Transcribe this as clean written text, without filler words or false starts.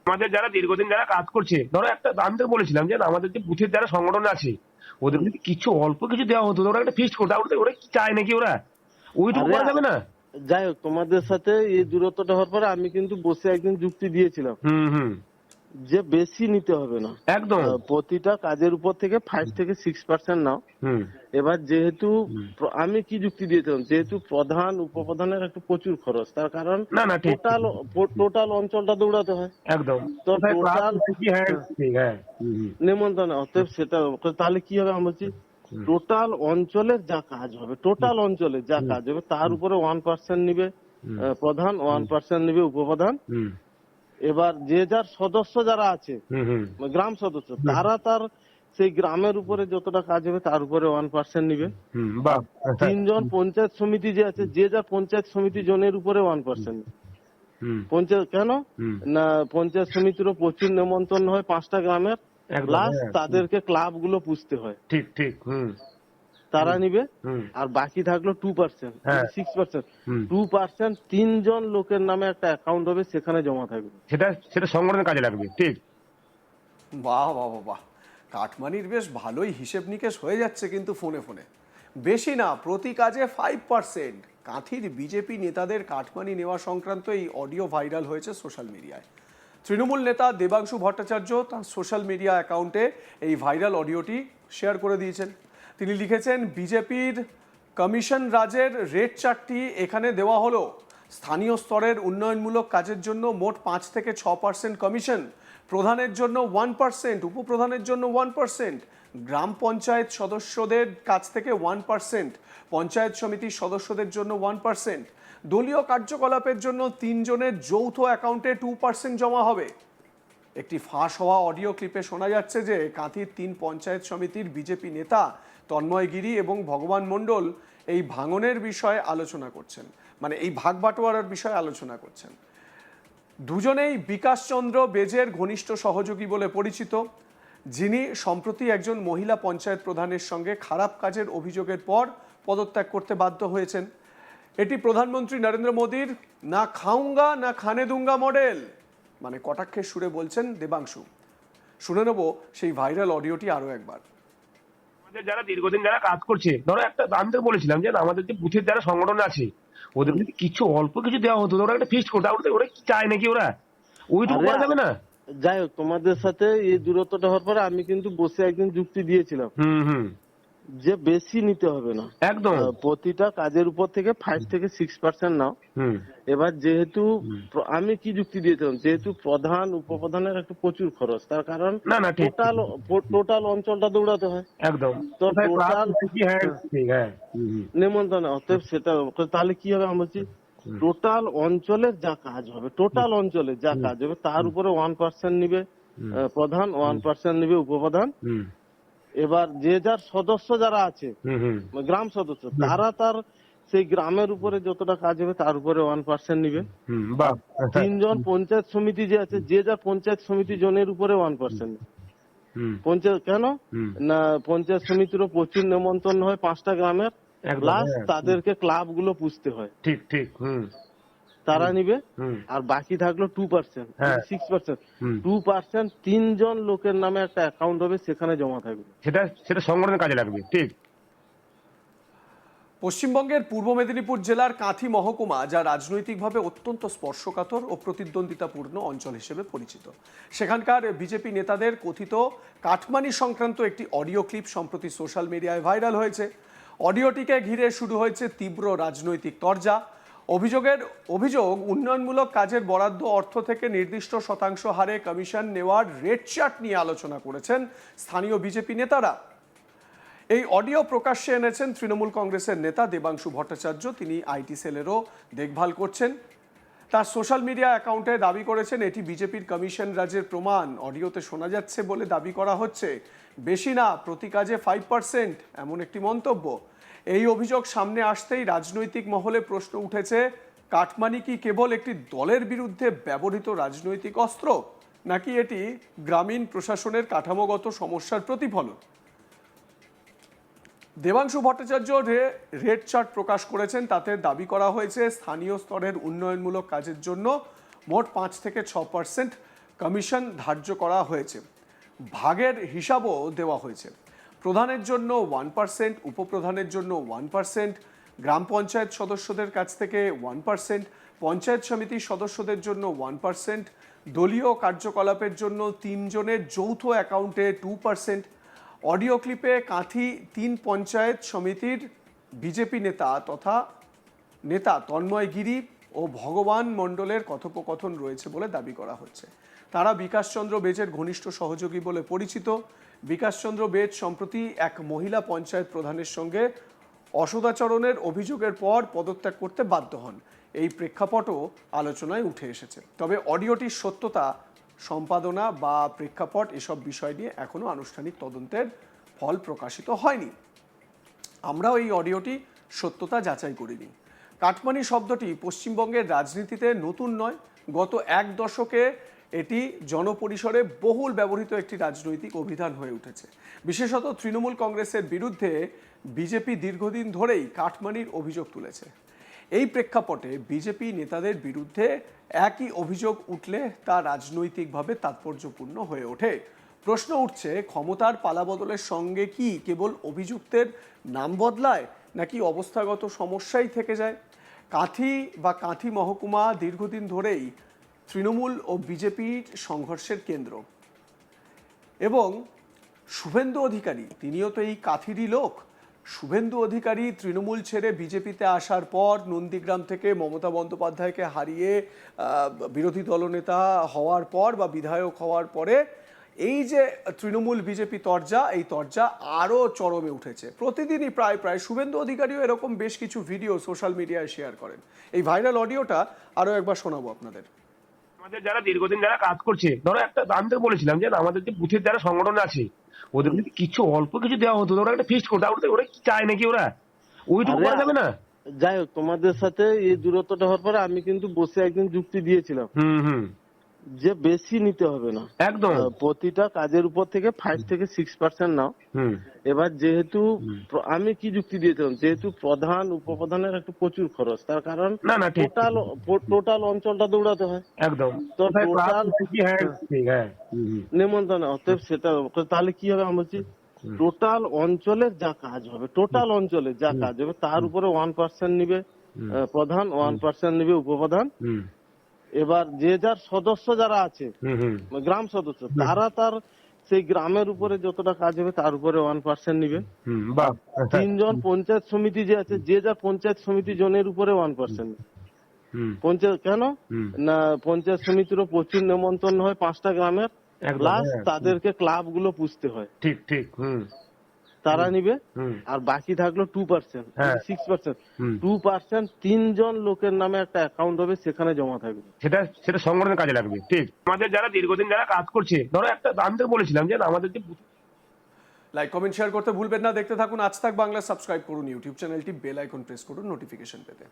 আমাদের যারা দীর্ঘদিন যারা কাজ করছে, ধরো একটা আমি তো বলেছিলাম যে আমাদের যে বুথের যারা সংগঠন আছে ওদের যদি কিছু অল্প কিছু দেওয়া হতো, ওরা একটা ফিক্সড করতো, ওরা কি চায় নাকি ওরা ওইটুকু আরে করা যাবে না? যাই হোক, তোমাদের সাথে এই দূরত্বটা হওয়ার পরে আমি কিন্তু বসে একদিন যুক্তি দিয়েছিলাম হুম হুম যে বেশি নিতে হবে না, একদম। প্রতিটা কাজের উপর থেকে 5 থেকে 6% নাও। হুম এবার যেহেতু হুম। আমি কি যুক্তি দিয়েছিলাম, যেহেতু প্রধান উপপ্রধানের একটা প্রচুর খরচ, তার কারণ না না ঠিক ঠিক, টোটাল টোটাল অঞ্চলটা দৌড়াতে হয়। একদম। তো কোথায় ক্লাস টোটাল কি, হ্যাঁ ঠিক, হ্যাঁ। হুম হুম নেমন্তন্ন, অতএব সেটা তাহলে কি হবে আমি বলছি, হুম টোটাল অঞ্চলের যা কাজ হবে, টোটাল অঞ্চলের যা হুম কাজ হবে তার উপরে 1% নিবে হুম প্রধান, 1% নিবে উপপ্রধান। হুম এবার যে যার সদস্য যারা আছে, হুম হুম গ্রাম সদস্য, তারা তার সেই গ্রামের উপরে যতটা কাজ হবে তার উপরে 1% নিবে। হুম, আর বাহ। 3 জন পঞ্চায়েত সমিতি যে আছে, যে যার পঞ্চায়েত সমিতি জনের উপরে 1%। হুম পঞ্চায়েত কেন হুম, না, পঞ্চায়েত সমিতিরও প্রচুর নেমন্তন্ন হয় 5টা গ্রামের, একদম, প্লাস হ্যাঁ। তাদেরকে ক্লাব গুলো পুষতে হয়, ঠিক ঠিক। হুম তারা হুম নিবে। হুম, আর বাকি থাকলো 2%, হ্যাঁ। 6%। হুম, 2% 3 জন লোকের নামে একটা অ্যাকাউন্ট হবে, সেখানে জমা থাকবে। সেটা সেটা সংগঠনের কাজে লাগবে, ঠিক। বাহ বাহ বাহ বাহ, কাটমানির বেশ ভালোই হিসেব নিকেশ হয়ে যাচ্ছে কিন্তু ফোনে ফোনে। বেশি না, প্রতি কাজে 5%। কাঁথির বিজেপি নেতাদের কাটমানি নেওয়া সংক্রান্ত এই অডিও ভাইরাল হয়েছে সোশ্যাল মিডিয়ায়। তৃণমূল নেতা দেবাংশু ভট্টাচার্য তার সোশ্যাল মিডিয়া অ্যাকাউন্টে এই ভাইরাল অডিওটি শেয়ার করে দিয়েছেন। তিনি লিখেছেন, বিজেপির কমিশন রাজের রেট চার্টটি এখানে দেওয়া হলো। স্থানীয় স্তরের উন্নয়নমূলক কাজের জন্য মোট 5 থেকে 6% কমিশন, প্রধানের জন্য 1%, উপপ্রধানের জন্য 1%, গ্রাম পঞ্চায়েত সদস্যদের কাছ থেকে 1%, পঞ্চায়েত সমিতির সদস্যদের জন্য 1%, দলীয় কার্যকলাপের জন্য 3 জনের যৌথ অ্যাকাউন্টে 2% জমা হবে। একটি ফাঁস হওয়া অডিও ক্লিপে শোনা যাচ্ছে যে কাঁথির 3 পঞ্চায়েত সমিতির বিজেপি নেতা তন্ময় গিরি এবং ভগবান মণ্ডল এই ভাঙনের বিষয়ে আলোচনা করছেন, মানে এই ভাগ বাটোয়ারার বিষয়ে আলোচনা করছেন। দুজনেই বিকাশচন্দ্র বেজের ঘনিষ্ঠ সহযোগী বলে পরিচিত, যিনি সম্প্রতি একজন মহিলা পঞ্চায়েত প্রধানের সঙ্গে খারাপ কাজের অভিযোগের পর পদত্যাগ করতে বাধ্য হয়েছেন। এটি প্রধানমন্ত্রী নরেন্দ্র মোদীর না খাউঙ্গা না খানে দুঙ্গা মডেল, মানে কটাক্ষের সুরে বলছেন দেবাংশু। শুনে নেব সেই ভাইরাল অডিওটি আরও একবার। আমাদের যারা দীর্ঘদিন যারা কাজ করছে, ধরো একটা আমি তো বলেছিলাম যে আমাদের যে বুথের যারা সংগঠন আছে ওদের যদি কিছু অল্প কিছু দেওয়া হতো, ওরা একটা ফিক্সড করতো, ওরা কি চায় নাকি ওরা ওইটুকু আরে করা যাবে না? যাই হোক, তোমাদের সাথে এই দূরত্বটা হওয়ার পরে আমি কিন্তু বসে একদিন যুক্তি দিয়েছিলাম হুম হুম, যে বেশি নিতে হবে না, একদম। প্রতিটা কাজের উপর থেকে 5 থেকে 6% নাও। হুম এবার যেহেতু হুম, আমি কি যুক্তি দিয়েছিলাম, যেহেতু প্রধান উপপ্রধানের একটা প্রচুর খরচ, তার কারণ না না ঠিক ঠিক, টোটাল টোটাল অঞ্চলটা দৌড়াতে হয়। একদম। তো কোথায় ক্লাস টোটাল কি, হ্যাঁ ঠিক, হ্যাঁ। হুম হুম নেমন্তন্ন, অতএব সেটা তাহলে কি হবে আমি বলছি, হুম টোটাল অঞ্চলের যা কাজ হবে, টোটাল অঞ্চলের যা কাজ হবে তার উপরে 1% নিবে হুম প্রধান, হুম 1% নিবে উপপ্রধান। হুম এবার যে যার সদস্য যারা আছে, হুম হুম গ্রাম সদস্য, তারা তার সেই গ্রামের উপরে যতটা কাজ হবে তার উপরে 1% নিবে। হুম, আর বাহ। 3 জন পঞ্চায়েত সমিতি যে আছে, যে যার পঞ্চায়েত সমিতি জনের উপরে 1%। হুম পঞ্চায়েত কেন হুম, না, পঞ্চায়েত সমিতিরও প্রচুর নেমন্তন্ন হয় 5টা গ্রামের, একদম, প্লাস হ্যাঁ। তাদেরকে ক্লাব গুলো পুষতে হয়, ঠিক ঠিক। হুম তারা নিবে। হুম, আর বাকি থাকলো 2%, হ্যাঁ। 6%। হুম, 2% 3 জন লোকের নামে একটা অ্যাকাউন্ট হবে, সেখানে জমা থাকবে। সেটা সেটা সংগঠনের কাজে লাগবে, ঠিক। পশ্চিমবঙ্গের পূর্ব মেদিনীপুর জেলার কাঁথি মহকুমা, যা রাজনৈতিকভাবে অত্যন্ত স্পর্শকাতর ও প্রতিদ্বন্দ্বিতাপূর্ণ অঞ্চল হিসেবে পরিচিত, সেখানকার বিজেপি নেতাদের কথিত কাটমানি সংক্রান্ত একটি অডিও ক্লিপ সম্প্রতি সোশ্যাল মিডিয়ায় ভাইরাল হয়েছে। অডিওটিকে ঘিরে শুরু হয়েছে তীব্র রাজনৈতিক তরজা। অভিযোগ, উন্নয়নমূলক কাজের বরাদ্দ অর্থ থেকে নির্দিষ্ট শতাংশ হারে কমিশন নেওয়ার রেট চার্ট নিয়ে আলোচনা করেছেন স্থানীয় বিজেপি নেতারা। এই অডিও প্রকাশ্যে এনেছেন তৃণমূল কংগ্রেসের নেতা দেবাংশু ভট্টাচার্য। তিনি আইটি সেলেরও দেখভাল করছেন। তার সোশ্যাল মিডিয়া অ্যাকাউন্টে দাবি করেছেন এটি বিজেপির কমিশন রাজের প্রমাণ। অডিওতে শোনা যাচ্ছে বলে দাবি করা হচ্ছে বেশি না, প্রতি কাজে 5%, এমন একটি মন্তব্য। এই অভিযোগ সামনে আসতেই রাজনৈতিক মহলে প্রশ্ন উঠেছে, কাটমানি কি কেবল একটি দলের বিরুদ্ধে ব্যবহৃত রাজনৈতিক অস্ত্র, নাকি এটি গ্রামীণ প্রশাসনের কাঠামোগত সমস্যার প্রতিফলন? দেবাংশু ভট্টাচার্য রেড চার্ট প্রকাশ করেছেন, তাতে দাবি করা হয়েছে স্থানীয় স্তরের উন্নয়নমূলক কাজের জন্য মোট 5 থেকে 6% কমিশন ধার্য করা হয়েছে, ভাগের হিসাবও দেওয়া হয়েছে। প্রধানের জন্য 1%, উপপ্রধানের জন্য 1%, গ্রাম পঞ্চায়েত সদস্যদের কাছ থেকে 1%, পঞ্চায়েত সমিতির সদস্যদের জন্য 1%, দলীয় কার্যকলাপের জন্য 3 জনের যৌথ অ্যাকাউন্টে 2%। অডিও ক্লিপে কাঁথি 3 পঞ্চায়েত সমিতির বিজেপি নেতা তন্ময় গিরি ও ভগবান মণ্ডলের কথোপকথন রয়েছে বলে দাবি করা হচ্ছে। তারা বিকাশচন্দ্র বেজের ঘনিষ্ঠ সহযোগী বলে পরিচিত। বিকাশচন্দ্র বেজ সম্প্রতি এক মহিলা পঞ্চায়েত প্রধানের সঙ্গে অসদাচরণের অভিযোগের পর পদত্যাগ করতে বাধ্য হন। এই প্রেক্ষাপটও আলোচনায় উঠে এসেছে। তবে অডিওটির সত্যতা, সম্পাদনা বা প্রেক্ষাপট এসব বিষয় নিয়ে এখনো আনুষ্ঠানিক তদন্তের ফল প্রকাশিত হয়নি। আমরাও এই অডিওটি সত্যতা যাচাই করিনি। কাটমানি শব্দটি পশ্চিমবঙ্গের রাজনীতিতে নতুন নয়। গত 1 দশকে এটি জনপরিসরে বহুল ব্যবহৃত একটি রাজনৈতিক অভিধান হয়ে উঠেছে। বিশেষত তৃণমূল কংগ্রেসের বিরুদ্ধে বিজেপি দীর্ঘদিন ধরেই কাটমানির অভিযোগ তুলেছে। এই প্রেক্ষাপটে বিজেপি নেতাদের বিরুদ্ধে একই অভিযোগ উঠলে তা রাজনৈতিকভাবে তাৎপর্যপূর্ণ হয়ে ওঠে। প্রশ্ন উঠছে, ক্ষমতার পালাবদলের সঙ্গে কি কেবল অভিযুক্তের নাম বদলায়, নাকি অবস্থাগত সমস্যাই থেকে যায়? কাঁথি মহকুমা দীর্ঘদিন ধরেই তৃণমূল ও বিজেপির সংঘর্ষের কেন্দ্র, এবং শুভেন্দু অধিকারী তিনিও তো এই কাঁথিরই লোক। শুভেন্দু অধিকারী তৃণমূল ছেড়ে বিজেপিতে আসার পর নন্দীগ্রাম থেকে মমতা বন্দ্যোপাধ্যায়কে হারিয়ে বিরোধী দলনেতা হওয়ার পর বা বিধায়ক হওয়ার পরে এই যে তৃণমূল বিজেপি তরজা, এই তরজা আরও চরমে উঠেছে। প্রতিদিনই প্রায় শুভেন্দু অধিকারীও এরকম বেশ কিছু ভিডিও সোশ্যাল মিডিয়ায় শেয়ার করেন। এই ভাইরাল অডিওটা আরও একবার শোনাবো আপনাদের। আমাদের যারা দীর্ঘদিন যারা কাজ করছে, ধরো একটা আমি তো বলেছিলাম যে আমাদের যে বুথের যারা সংগঠন আছে ওদের যদি কিছু অল্প কিছু দেওয়া হতো, ওরা একটা ফিস্ট করতো, ওরা কি চায় নাকি ওরা ওইটুকু করা যাবে না? যাই হোক, তোমাদের সাথে এই দূরত্বটা হওয়ার পরে আমি কিন্তু বসে একদিন যুক্তি দিয়েছিলাম যে বেশি নিতে হবে না, একদম প্রতিটা কাজের উপর থেকে 5 থেকে 6% নাও। এবার যেহেতু আমি কি যুক্তি দিয়েছিলাম, যেহেতু প্রধান উপপ্রধানের একটু প্রচুর খরচ, তার কারণ না না ঠিক টোটাল অঞ্চলটা দৌড়াতে হয়, একদম তো টোটাল হ্যাঁ নেমন্তন্ন। অতএব সেটা তাহলে কি হবে, আমি বলছি টোটাল অঞ্চলের যা কাজ হবে, টোটাল অঞ্চলের যা কাজ হবে তার উপরে 1% নিবে প্রধান, 1% নিবে উপপ্রধান। এবার যে যার সদস্য যারা আছে গ্রাম সদস্য, তারা তার সেই গ্রামের উপরে যতটা কাজ হবে তার উপরে 1% নিবে। 3 জন পঞ্চায়েত সমিতি যে আছে, যে যার পঞ্চায়েত সমিতি জনের উপরে 1% নিবে। পঞ্চায়েত কেন না, পঞ্চায়েত সমিতিরও প্রচুর নেমন্তন্ন হয় 5টা গ্রামের, প্লাস তাদেরকে ক্লাব গুলো পুষতে হয়, ঠিক ঠিক তারা নিবে। আর বাকি থাকলো 2%, 6%। 2% 3 জন লোকের নামে একটা অ্যাকাউন্ট হবে, সেখানে জমা থাকবে, সেটা সংগঠনের কাজে লাগবে। ঠিক, আমাদের যারা দীর্ঘদিন যারা কাজ করছে, ধরো একটা আমি তো বলেছিলাম যে আমাদের যে লাইক কমেন্ট শেয়ার করতে ভুলবেন না। দেখতে থাকুন আজ তাক বাংলা, সাবস্ক্রাইব করুন ইউটিউব চ্যানেলটি, বেল আইকন প্রেস করুন নোটিফিকেশন পেতে।